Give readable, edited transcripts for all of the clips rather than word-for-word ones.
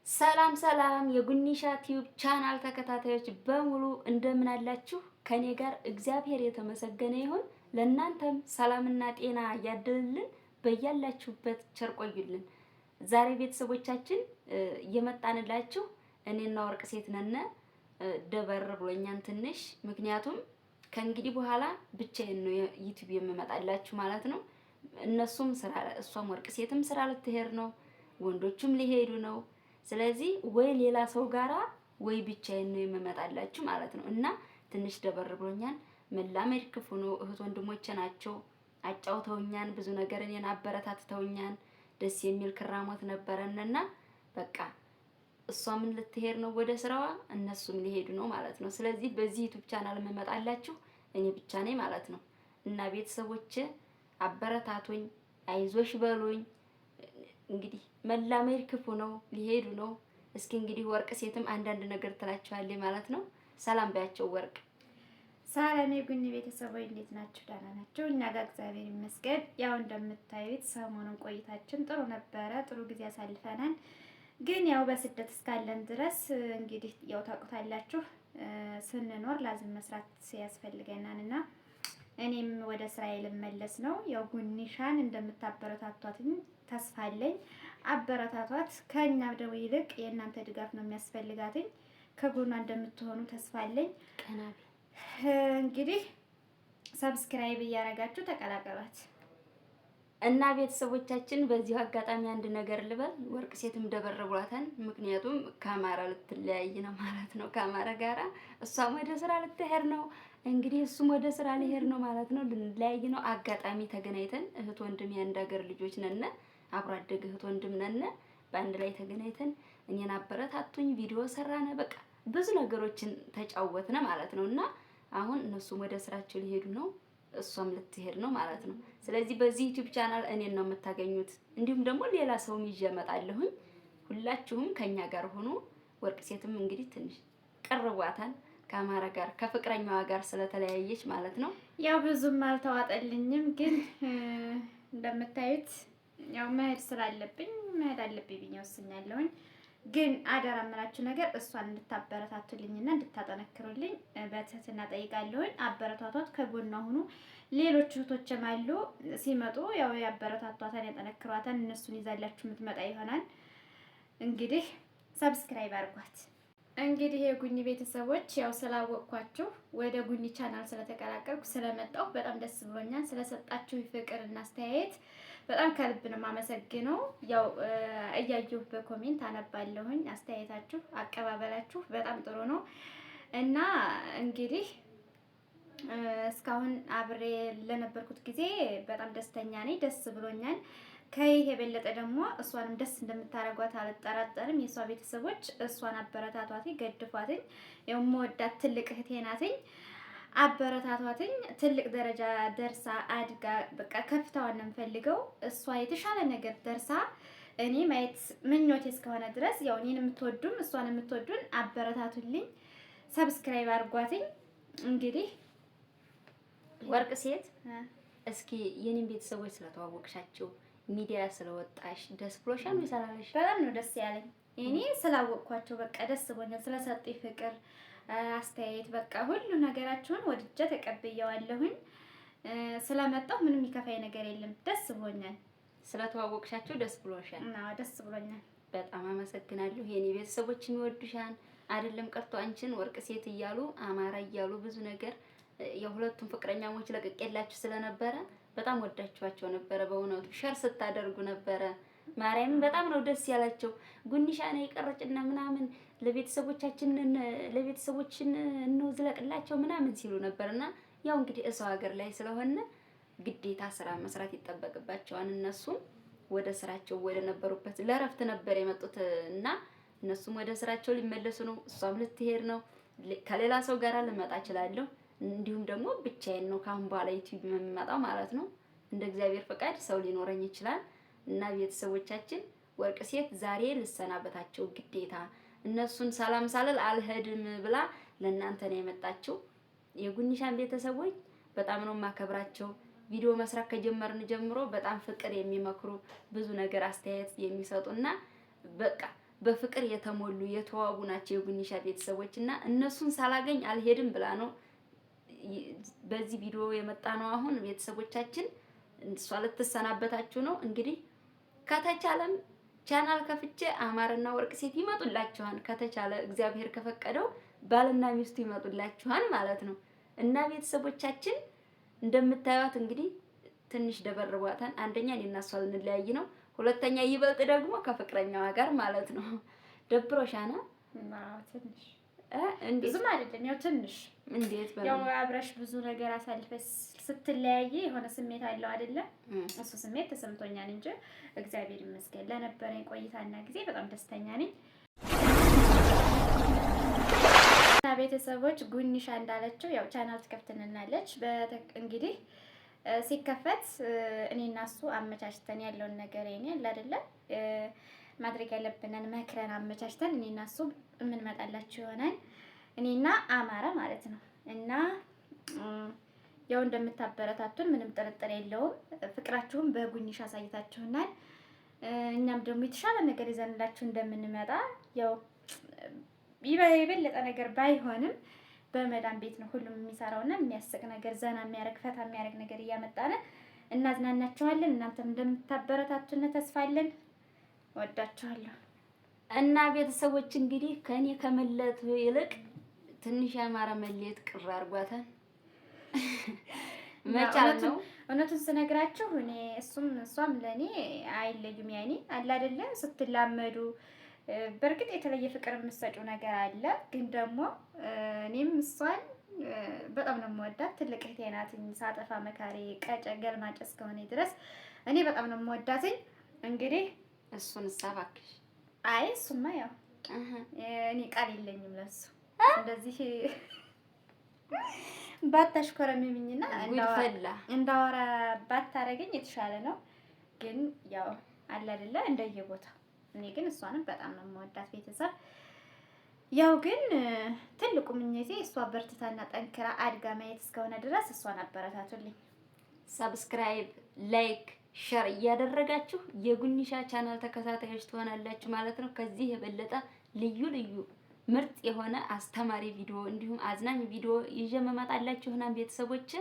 ሰላም ሰላም የጉኒሻ ቲዩብ ቻናል ተከታታዮች በሙሉ እንደምን አላችሁ? ከኔ ጋር እግዚአብሔር የተመሰገነ ይሁን። ለእናንተም ሰላምና ጤና ያድልልን። በያላችሁበት ቸር ቆዩልን። ዛሬ ቤተሰቦቻችን እየመጣንላችሁ እኔና ወርቅ ሴት ነን። ደበር ብሎኛን ትንሽ ምክንያቱም ከእንግዲህ በኋላ ብቻዬን ነው ዩቲዩብ የምመጣላችሁ ማለት ነው። እነሱም ስራ እሷም ወርቅ ሴትም ስራ ልትሄድ ነው፣ ወንዶቹም ሊሄዱ ነው። ስለዚህ ወይ ሌላ ሰው ጋራ ወይ ብቻዬን ነው የምመጣላችሁ ማለት ነው። እና ትንሽ ደበር ብሎኛል። መላመድ ክፉ ነው። እህት ወንድሞቼ ናቸው አጫውተውኛን፣ ብዙ ነገር እኔን አበረታትተውኛን። ደስ የሚል ክራሞት ነበረንና በቃ እሷም ልትሄድ ነው ወደ ስራዋ፣ እነሱም ሊሄዱ ነው ማለት ነው። ስለዚህ በዚህ ዩቲዩብ ቻናል የምመጣላችሁ እኔ ብቻ ነኝ ማለት ነው። እና ቤተሰቦቼ አበረታቱኝ፣ አይዞሽ በሉኝ። እንግዲህ መላመድ ክፉ ነው፣ ሊሄዱ ነው። እስኪ እንግዲህ ወርቅ ሴትም አንዳንድ ነገር ትላቸዋለች ማለት ነው። ሰላም ባያቸው ወርቅ። ሰላም የጉኒ ቤተሰቦች እንዴት ናችሁ? ደህና ናችሁ? እኛ ጋር እግዚአብሔር ይመስገን። ያው እንደምታዩት ሰሞኑን ቆይታችን ጥሩ ነበረ፣ ጥሩ ጊዜ አሳልፈናል። ግን ያው በስደት እስካለን ድረስ እንግዲህ ያው ታውቁታላችሁ፣ ስንኖር ላዝም መስራት ያስፈልገናል እና እኔም ወደ እስራኤል መለስ ነው። ያው ጉኒሻን እንደምታበረታቷትኝ ተስፋ አለኝ። አበረታቷት። ከኛ ደው ይልቅ የእናንተ ድጋፍ ነው የሚያስፈልጋትኝ። ከጎኗ እንደምትሆኑ ተስፋ አለኝ። እንግዲህ ሰብስክራይብ እያደረጋችሁ ተቀላቀሏት እና ቤተሰቦቻችን በዚሁ አጋጣሚ አንድ ነገር ልበል። ወርቅ ሴትም ደበረቧታል። ምክንያቱም ከአማራ ልትለያይ ነው ማለት ነው። ከአማራ ጋራ እሷም ወደ ስራ ልትሄድ ነው፣ እንግዲህ እሱም ወደ ስራ ሊሄድ ነው ማለት ነው። ልንለያይ ነው። አጋጣሚ ተገናኝተን እህት ወንድም የአንድ ሀገር ልጆች ነን፣ አብሮ አደግ እህት ወንድም ነን። በአንድ ላይ ተገናኝተን እኔን አበረታቱኝ፣ ቪዲዮ ሰራነ፣ በቃ ብዙ ነገሮችን ተጫወትነ ማለት ነው። እና አሁን እነሱም ወደ ስራቸው ሊሄዱ ነው፣ እሷም ልትሄድ ነው ማለት ነው። ስለዚህ በዚህ ዩቲዩብ ቻናል እኔን ነው የምታገኙት። እንዲሁም ደግሞ ሌላ ሰውም ይዤ እመጣለሁኝ። ሁላችሁም ከኛ ጋር ሆኖ ወርቅ ሴትም እንግዲህ ትንሽ ቀርቧታል ከአማራ ጋር ከፍቅረኛዋ ጋር ስለተለያየች ማለት ነው። ያው ብዙም አልተዋጠልኝም፣ ግን እንደምታዩት ያው መሄድ ስላለብኝ መሄድ አለብኝ ብዬ ወስኛለሁኝ። ግን አደራ የምላችሁ ነገር እሷን እንድታበረታቱልኝና እንድታጠነክሩልኝ በትህትና ጠይቃለሁኝ። አበረታቷት፣ ከጎኗ ሁኑ። ሌሎች እህቶችም አሉ ሲመጡ ያው ያበረታቷታን፣ ያጠነክሯታን። እነሱን ይዛላችሁ የምትመጣ ይሆናል። እንግዲህ ሰብስክራይብ አድርጓት። እንግዲህ የጉኒ ቤተሰቦች ያው ስላወቅኳችሁ ወደ ጉኒ ቻናል ስለተቀላቀልኩ ስለመጣሁ በጣም ደስ ብሎኛል። ስለሰጣችሁ ፍቅር እና አስተያየት በጣም ከልብ ነው የማመሰግነው። ያው እያየሁ በኮሜንት አነባለሁኝ። አስተያየታችሁ፣ አቀባበላችሁ በጣም ጥሩ ነው እና እንግዲህ እስካሁን አብሬ ለነበርኩት ጊዜ በጣም ደስተኛ ነኝ። ደስ ብሎኛል። ከይህ የበለጠ ደግሞ እሷንም ደስ እንደምታረጓት አልጠራጠርም። የእሷ ቤተሰቦች እሷን አበረታቷት፣ ገድፏትኝ። የምወዳት ትልቅ እህቴ ናትኝ። አበረታቷትኝ። ትልቅ ደረጃ ደርሳ አድጋ በቃ ከፍታዋን ነው የምፈልገው። እሷ የተሻለ ነገር ደርሳ እኔ ማየት ምኞቴ እስከሆነ ድረስ ያው እኔን የምትወዱም እሷን የምትወዱን አበረታቱልኝ። ሰብስክራይብ አድርጓትኝ። እንግዲህ ወርቅ ሴት እስኪ የኔን ቤተሰቦች ስለተዋወቅሻቸው ሚዲያ ስለወጣሽ ደስ ብሎሻል? ይሰራልሽ? በጣም ነው ደስ ያለኝ። እኔ ስላወቅኳቸው በቃ ደስ ብሎኛል። ስለሰጡኝ ፍቅር አስተያየት በቃ ሁሉ ነገራችሁን ወድጄ ተቀብየዋለሁኝ። ስለመጣሁ ምንም የሚከፋኝ ነገር የለም። ደስ ብሎኛል። ስለተዋወቅሻቸው ደስ ብሎሻል? አዎ ደስ ብሎኛል። በጣም አመሰግናለሁ። የኔ ቤተሰቦች የሚወዱሻን አይደለም ቀርቶ አንቺን ወርቅ ሴት እያሉ አማራ እያሉ ብዙ ነገር የሁለቱም ፍቅረኛሞች ለቅቄላችሁ ስለነበረ በጣም ወዳችኋቸው ነበረ። በእውነቱ ሸር ስታደርጉ ነበረ። ማርያምን በጣም ነው ደስ ያላቸው። ጉኒሻ ነው የቀረጭና ምናምን ለቤተሰቦቻችን ነው ዝለቅላቸው ምናምን ሲሉ ነበርና ያው እንግዲህ እሰው ሀገር ላይ ስለሆነ ግዴታ ስራ መስራት ይጠበቅባቸዋል። እነሱም ወደ ስራቸው ወደ ነበሩበት ለረፍት ነበር የመጡት እና እነሱም ወደ ስራቸው ሊመለሱ ነው። እሷም ልትሄድ ነው። ከሌላ ሰው ጋር ልመጣ እችላለሁ። እንዲሁም ደግሞ ብቻዬን ነው ካሁን በኋላ ዩቲዩብ የምመጣው ማለት ነው። እንደ እግዚአብሔር ፈቃድ ሰው ሊኖረኝ ይችላል። እና ቤተሰቦቻችን ወርቅ ሴት ዛሬ ልሰናበታቸው ግዴታ እነሱን ሰላም ሳልል አልሄድም ብላ ለእናንተ ነው የመጣችው። የጉኒሻን ቤተሰቦች በጣም ነው የማከብራቸው። ቪዲዮ መስራት ከጀመርን ጀምሮ በጣም ፍቅር የሚመክሩ ብዙ ነገር አስተያየት የሚሰጡና በቃ በፍቅር የተሞሉ የተዋቡ ናቸው የጉኒሻ ቤተሰቦች እና እነሱን ሳላገኝ አልሄድም ብላ ነው በዚህ ቪዲዮ የመጣ ነው። አሁን ቤተሰቦቻችን እሷ ልትሰናበታችሁ ነው። እንግዲህ ከተቻለም ቻናል ከፍቼ አማርና ወርቅ ሴት ይመጡላችኋል። ከተቻለ እግዚአብሔር ከፈቀደው ባልና ሚስቱ ይመጡላችኋል ማለት ነው። እና ቤተሰቦቻችን እንደምታዩት እንግዲህ ትንሽ ደበርቧታል። አንደኛ እኔና እሷ ልንለያይ ነው። ሁለተኛ ይበልጥ ደግሞ ከፍቅረኛዋ ጋር ማለት ነው። ደብሮሻና ትንሽ እንዴት ብዙም አይደለም፣ ያው ትንሽ እንዴት ያው አብረሽ ብዙ ነገር አሳልፈሽ ስትለያይ የሆነ ስሜት አለው አይደለ? እሱ ስሜት ተሰምቶኛል እንጂ እግዚአብሔር ይመስገን ለነበረኝ ቆይታና ጊዜ በጣም ደስተኛ ነኝ። ቤተሰቦች ጉኒሻ እንዳለችው ያው ቻናል ትከፍትልናለች። እንግዲህ ሲከፈት እኔና እሱ አመቻችተን ያለውን ነገር የኔ አለ አይደለ ማድረግ ያለብንን መክረን አመቻችተን እኔና እሱ የምንመጣላችሁ ይሆናል። እኔና አማረ ማለት ነው። እና ያው እንደምታበረታቱን ምንም ጥርጥር የለውም። ፍቅራችሁን በጉኒሻ አሳይታችሁናል። እኛም ደግሞ የተሻለ ነገር ይዘንላችሁ እንደምንመጣ ያው የበለጠ ነገር ባይሆንም በመዳን ቤት ነው ሁሉም የሚሰራውና የሚያስቅ ነገር ዘና የሚያረግ ፈታ የሚያረግ ነገር እያመጣን እናዝናናችኋለን። እናንተም እንደምታበረታቱን ተስፋለን። ወዳችኋለሁ። እና ቤተሰቦች እንግዲህ ከኔ ከመለቱ ይልቅ ትንሽ ያማረ መለየት ቅር አድርጓታል። መቻል ነው እውነቱን ስነግራችሁ እኔ እሷም ለኔ አይለዩም። ያኔ አለ አይደለ ስትላመዱ በእርግጥ የተለየ ፍቅር የምትሰጪው ነገር አለ። ግን ደግሞ እኔም እሷን በጣም ነው የምወዳት። ትልቅ እህቴ ናት። ሳጠፋ መካሪ ቀጨ ገልማጭ እስከሆነ ድረስ እኔ በጣም ነው የምወዳትኝ። እንግዲህ እሱን እባክሽ አይ እሱማ ያው እኔ ቃል የለኝም ለሱ እንደዚህ ባታሽኮረምኝና እንዳወራ ባታረገኝ የተሻለ ነው። ግን ያው አለ አይደለ እንደየቦታው እኔ ግን እሷንም በጣም ነው የምወዳት። ቤተሰብ ያው ግን ትልቁ ምኞቴ እሷ በርትታና ጠንክራ አድጋ ማየት እስከሆነ ድረስ እሷን አበረታቱልኝ። ሰብስክራይብ፣ ላይክ፣ ሼር እያደረጋችሁ የጉኒሻ ቻናል ተከታታዮች ትሆናላችሁ ማለት ነው። ከዚህ የበለጠ ልዩ ልዩ ምርጥ የሆነ አስተማሪ ቪዲዮ እንዲሁም አዝናኝ ቪዲዮ ይዤ መመጣላችሁና ቤተሰቦች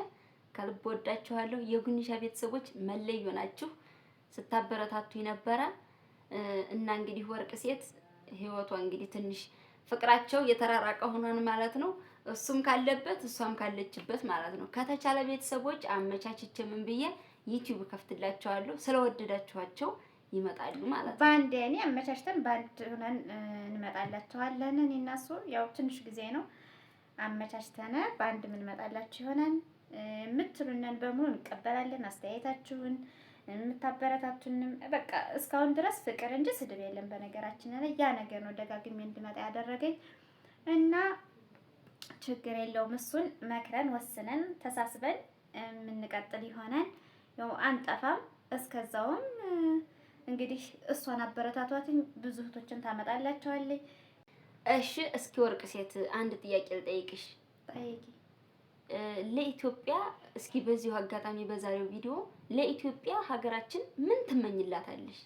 ከልብ ወዳችኋለሁ። የጉኒሻ ቤተሰቦች መለዮ ናችሁ። ስታበረታቱኝ ነበረ እና እንግዲህ ወርቅ ሴት ህይወቷ እንግዲህ ትንሽ ፍቅራቸው የተራራቀ ሆኗን ማለት ነው። እሱም ካለበት እሷም ካለችበት ማለት ነው። ከተቻለ ቤተሰቦች አመቻችቼ ምን ብዬ ዩቲዩብ ከፍትላቸዋለሁ። ስለወደዳችኋቸው ይመጣሉ ማለት ነው። ባንዴ እኔ አመቻችተን ባንድ ሆነን እንመጣላችኋለን። እኔና እሱ ያው ትንሽ ጊዜ ነው አመቻችተን ባንድ ምን እንመጣላችሁ ይሆናል። የምትሉንን በሙሉ እንቀበላለን። አስተያየታችሁን የምታበረታቱንም በቃ እስካሁን ድረስ ፍቅር እንጂ ስድብ የለም። በነገራችን ላይ ያ ነገር ነው ደጋግሜ እንድመጣ ያደረገኝ እና ችግር የለውም። እሱን መክረን ወስነን ተሳስበን የምንቀጥል ይሆናል። ያው አንጠፋም። እስከዛውም እንግዲህ እሷን አበረታቷትኝ። ብዙ እህቶችን ታመጣላችኋለች። እሺ እስኪ ወርቅ ሴት አንድ ጥያቄ ልጠይቅሽ። ጠይቂ። ለኢትዮጵያ እስኪ በዚሁ አጋጣሚ በዛሬው ቪዲዮ ለኢትዮጵያ ሀገራችን ምን ትመኝላታለሽ?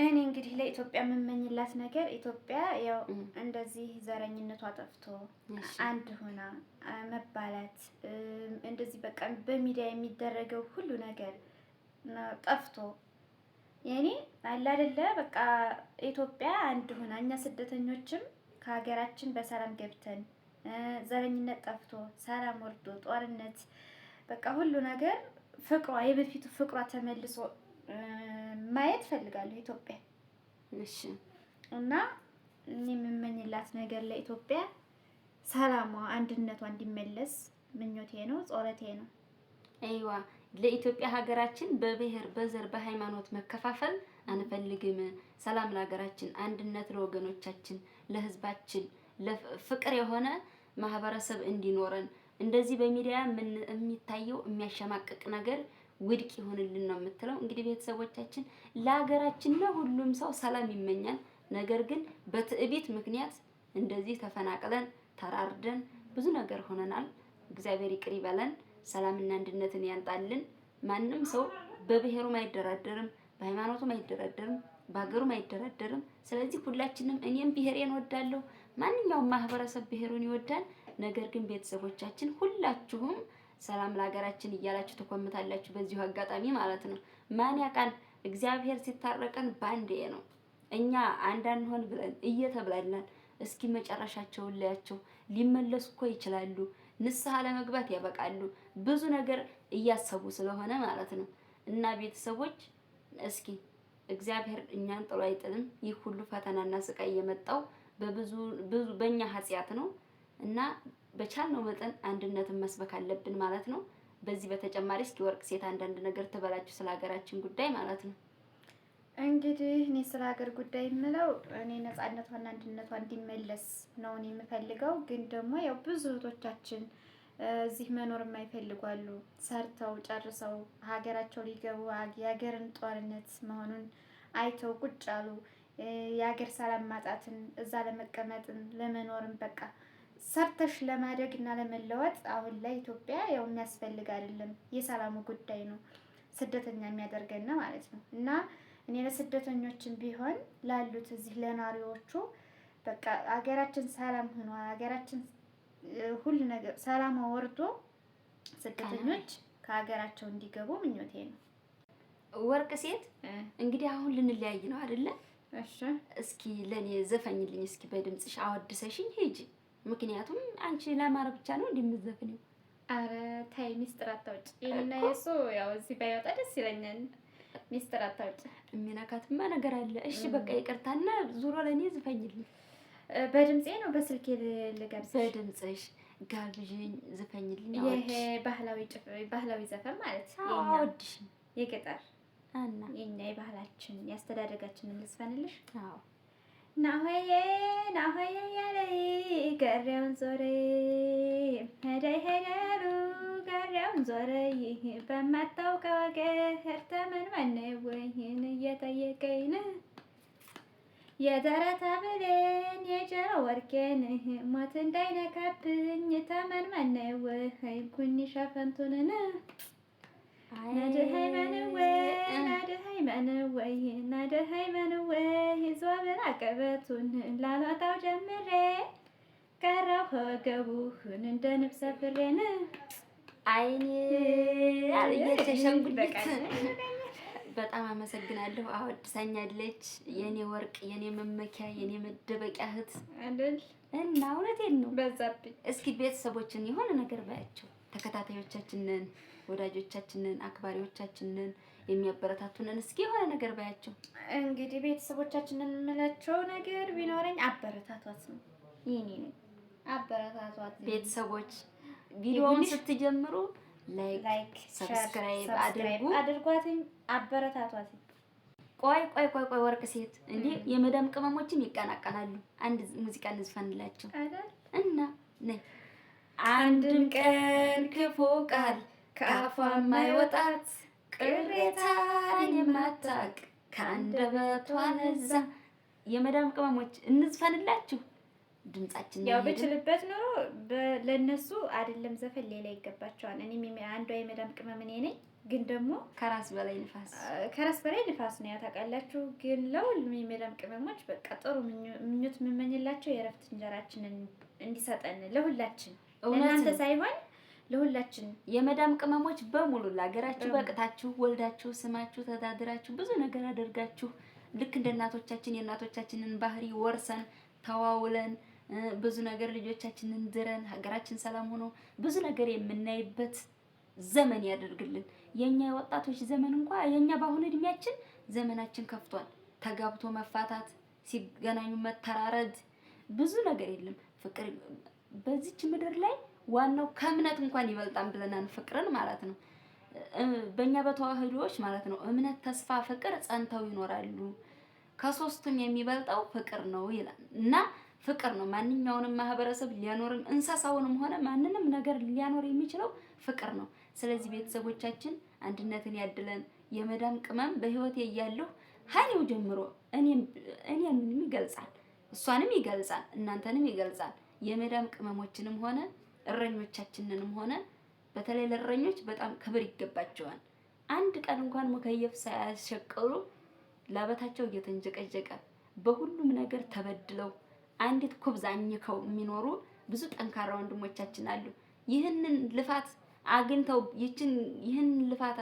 እኔ እንግዲህ ለኢትዮጵያ የምመኝላት ነገር ኢትዮጵያ ያው እንደዚህ ዘረኝነቷ ጠፍቶ አንድ ሆና መባላት እንደዚህ በቃ በሚዲያ የሚደረገው ሁሉ ነገር ጠፍቶ የኔ አለ አይደለ በቃ ኢትዮጵያ አንድ ሆና እኛ ስደተኞችም ከሀገራችን በሰላም ገብተን ዘረኝነት ጠፍቶ ሰላም ወርዶ ጦርነት በቃ ሁሉ ነገር ፍቅሯ የበፊቱ ፍቅሯ ተመልሶ ማየት ፈልጋለሁ ኢትዮጵያ። እሺ እና እኔ የምመኝላት ነገር ለኢትዮጵያ ሰላሟ፣ አንድነቷ እንዲመለስ ምኞቴ ነው፣ ጸሎቴ ነው። አይዋ ለኢትዮጵያ ሀገራችን በብሔር በዘር በሃይማኖት መከፋፈል አንፈልግም። ሰላም ለሀገራችን፣ አንድነት ለወገኖቻችን፣ ለህዝባችን፣ ለፍቅር የሆነ ማህበረሰብ እንዲኖረን እንደዚህ በሚዲያ የሚታየው የሚያሸማቅቅ ነገር ውድቅ ይሆንልን ነው የምትለው። እንግዲህ ቤተሰቦቻችን ለሀገራችን ለሁሉም ሰው ሰላም ይመኛል። ነገር ግን በትዕቢት ምክንያት እንደዚህ ተፈናቅለን ተራርደን ብዙ ነገር ሆነናል። እግዚአብሔር ይቅር ይበለን፣ ሰላምና አንድነትን ያንጣልን። ማንም ሰው በብሔሩም አይደራደርም፣ በሃይማኖቱም አይደራደርም። በሀገሩም አይደራደርም። ስለዚህ ሁላችንም እኔም ብሔሬን እወዳለሁ፣ ማንኛውም ማህበረሰብ ብሔሩን ይወዳል። ነገር ግን ቤተሰቦቻችን ሁላችሁም ሰላም ለሀገራችን እያላችሁ ተኮምታላችሁ። በዚሁ አጋጣሚ ማለት ነው ማን ያውቃል እግዚአብሔር ሲታረቀን ባንዴ ነው። እኛ አንዳንድ ሆን ብለን እየተብላላን እስኪ መጨረሻቸውን ላያቸው ሊመለሱ እኮ ይችላሉ። ንስሐ ለመግባት ያበቃሉ። ብዙ ነገር እያሰቡ ስለሆነ ማለት ነው። እና ቤተሰቦች እስኪ እግዚአብሔር እኛን ጥሎ አይጥልም። ይህ ሁሉ ፈተናና ስቃይ የመጣው በብዙ በእኛ ኃጢአት ነው እና በቻልነው መጠን አንድነትን መስበክ አለብን ማለት ነው። በዚህ በተጨማሪ እስኪ ወርቅ ሴት አንዳንድ ነገር ትበላችሁ ስለ ሀገራችን ጉዳይ ማለት ነው። እንግዲህ እኔ ስለ ሀገር ጉዳይ የምለው እኔ ነፃነቷና አንድነቷ እንዲመለስ ነው እኔ የምፈልገው። ግን ደግሞ ያው ብዙ እህቶቻችን እዚህ መኖር የማይፈልጉ አሉ። ሰርተው ጨርሰው ሀገራቸው ሊገቡ የሀገርን ጦርነት መሆኑን አይተው ቁጭ አሉ። የሀገር ሰላም ማጣትን እዛ ለመቀመጥን ለመኖርም በቃ ሰርተሽ ለማደግ እና ለመለወጥ አሁን ላይ ኢትዮጵያ ያው የሚያስፈልግ አይደለም። የሰላሙ ጉዳይ ነው ስደተኛ የሚያደርገን ማለት ነው። እና እኔ ለስደተኞችን ቢሆን ላሉት እዚህ ለናሪዎቹ በቃ ሀገራችን ሰላም ሆኖ ሀገራችን ሁሉ ነገር ሰላም ወርዶ ስደተኞች ከሀገራቸው እንዲገቡ ምኞቴ ነው። ወርቅ ሴት እንግዲህ አሁን ልንለያይ ነው አይደለ? እሺ እስኪ ለኔ ዘፈኝልኝ እስኪ በድምጽሽ አወድሰሽኝ ሂጂ። ምክንያቱም አንቺ ለማረ ብቻ ነው እንደምትዘፍኒው። አረ ታይ ሚስጥር አታውጭ። ይሄና የሱ ያው እዚህ ባይወጣ ደስ ይለኛል። ሚስጥር አታውጭ። የሚነካትማ ነገር አለ። እሺ በቃ ይቅርታና ዙሮ ለኔ ዘፈኝልኝ። በድምጼ ነው በስልኬ ልጋብዝሽ? በድምጽሽ ጋብዥኝ፣ ዘፈኝልኝ። ይሄ ባህላዊ ዘፈን ማለት አወድሽ የገጠር እና የኛ የባህላችን ያስተዳደጋችንን ልዝፈንልሽ? አዎ ናሆዬ ናሆዬ ያለ ገሬውን ዞሬ ሄደይ ሄደሉ ገሬውን ዞሬ በማታውቀው ሀገር ተመንመነ ወይን እየጠየቀኝ የደረታ ብሌን የጀሮ ወርቄን ሞት እንዳይነካብኝ ተመንመነ ወይ ጉኒ ሸፈንቱንን ናደሃይ መንወ ናደሃይ መንወ ናደሃይ መንወ ዞብን አቀበቱን ላሏጣው ጀምሬ ቀረው ወገቡን እንደ ንብሰ ፍሬን አይኔ አልየተሸንጉልት በጣም አመሰግናለሁ። አወድሳኛለች የኔ ወርቅ፣ የኔ መመኪያ፣ የኔ መደበቂያ እህት አይደል? እና እውነቴን ነው በዛብኝ። እስኪ ቤተሰቦችን የሆነ ነገር ባያቸው፣ ተከታታዮቻችንን፣ ወዳጆቻችንን፣ አክባሪዎቻችንን የሚያበረታቱንን እስኪ የሆነ ነገር ባያቸው። እንግዲህ ቤተሰቦቻችንን የምላቸው ነገር ቢኖረኝ አበረታቷት ነው። ይሄኔ ነው አበረታቷት። ቤተሰቦች ቪዲዮውን ስትጀምሩ ላይክ ሰብስክራይብ አድርጓትኝ፣ አበረታቷት። ቆይ ወርቅ ሴት እንዴ የመዳም ቅመሞችን ይቀናቀናሉ። አንድ ሙዚቃ እንዝፈንላቸው እና ነይ። አንድም ቀን ክፉ ቃል ከአፏ የማይወጣት ቅሬታን የማታውቅ ከአንደበቷ ለዛ። የመዳም ቅመሞች እንዝፈንላችሁ። ድምጻችን ያው ብችልበት ኖሮ ለነሱ አይደለም ዘፈን ሌላ ይገባቸዋል። እኔ አንዷ የመዳም ቅመም እኔ ነኝ። ግን ደግሞ ከራስ በላይ ንፋስ ነው ያታውቃላችሁ። ግን ለሁሉም የመዳም ቅመሞች በቃ ጥሩ ምኞት የምመኝላቸው የእረፍት እንጀራችንን እንዲሰጠን ለሁላችን፣ ለእናንተ ሳይሆን ለሁላችን የመዳም ቅመሞች በሙሉ ለሀገራችሁ በቅታችሁ ወልዳችሁ ስማችሁ ተዳድራችሁ ብዙ ነገር አደርጋችሁ ልክ እንደ እናቶቻችን የእናቶቻችንን ባህሪ ወርሰን ተዋውለን ብዙ ነገር ልጆቻችንን ድረን ሀገራችን ሰላም ሆኖ ብዙ ነገር የምናይበት ዘመን ያደርግልን። የኛ የወጣቶች ዘመን እንኳን የኛ በአሁኑ እድሜያችን ዘመናችን ከፍቷል። ተጋብቶ መፋታት፣ ሲገናኙ መተራረድ፣ ብዙ ነገር የለም። ፍቅር በዚች ምድር ላይ ዋናው ከእምነት እንኳን ይበልጣል ብለናል፣ ፍቅርን ማለት ነው። በእኛ በተዋህዶዎች ማለት ነው እምነት፣ ተስፋ፣ ፍቅር ጸንተው ይኖራሉ። ከሶስቱም የሚበልጠው ፍቅር ነው ይላል እና ፍቅር ነው ማንኛውንም ማህበረሰብ ሊያኖርም እንስሳውንም ሆነ ማንንም ነገር ሊያኖር የሚችለው ፍቅር ነው። ስለዚህ ቤተሰቦቻችን አንድነትን ያድለን። የመዳም ቅመም በህይወት እያለሁ ሀኒው ጀምሮ እኔንም ይገልጻል፣ እሷንም ይገልጻል፣ እናንተንም ይገልጻል። የመዳም ቅመሞችንም ሆነ እረኞቻችንንም ሆነ በተለይ ለእረኞች በጣም ክብር ይገባቸዋል። አንድ ቀን እንኳን ሙከየፍ ሳያሸቅሉ ላበታቸው እየተንጀቀጀቀ በሁሉም ነገር ተበድለው አንዲት ኩብዝ አኝከው የሚኖሩ ብዙ ጠንካራ ወንድሞቻችን አሉ። ይህንን ልፋት አግኝተው ይህን ልፋት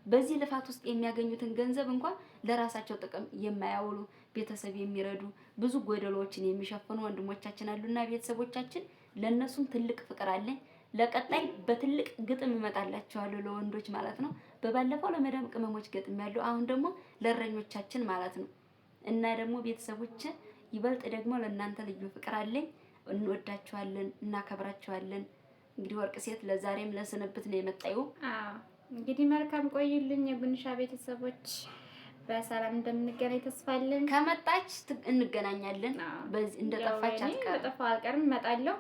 በዚህ ልፋት ውስጥ የሚያገኙትን ገንዘብ እንኳን ለራሳቸው ጥቅም የማያውሉ ቤተሰብ የሚረዱ ብዙ ጎደሎችን የሚሸፍኑ ወንድሞቻችን አሉና ቤተሰቦቻችን ለነሱም ትልቅ ፍቅር አለኝ። ለቀጣይ በትልቅ ግጥም እመጣላችኋለሁ ለወንዶች ማለት ነው። በባለፈው ለመዳም ቅመሞች ገጥም ያለው አሁን ደግሞ ለእረኞቻችን ማለት ነው። እና ደግሞ ቤተሰቦች ይበልጥ ደግሞ ለእናንተ ልዩ ፍቅር አለኝ። እንወዳችኋለን፣ እናከብራችኋለን። እንግዲህ ወርቅ ሴት ለዛሬም ለስንብት ነው የመጣው። እንግዲህ መልካም ቆይልኝ የጉንሻ ቤተሰቦች። በሰላም እንደምንገናኝ ተስፋ አለን። ከመጣች እንገናኛለን። በዚህ እንደጠፋች አልቀርም፣ እመጣለሁ፣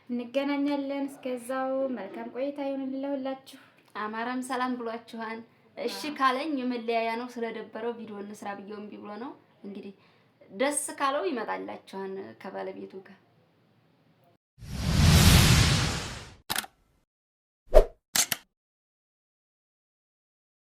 እንገናኛለን። እስከዛው መልካም ቆይታ ይሁንልኝ ለሁላችሁ። አማራም ሰላም ብሏችኋል። እሺ ካለኝ የመለያያ ነው ስለደበረው ቪዲዮ እንስራ ብየው እምቢ ብሎ ነው። እንግዲህ ደስ ካለው ይመጣላችኋል ከባለቤቱ ጋር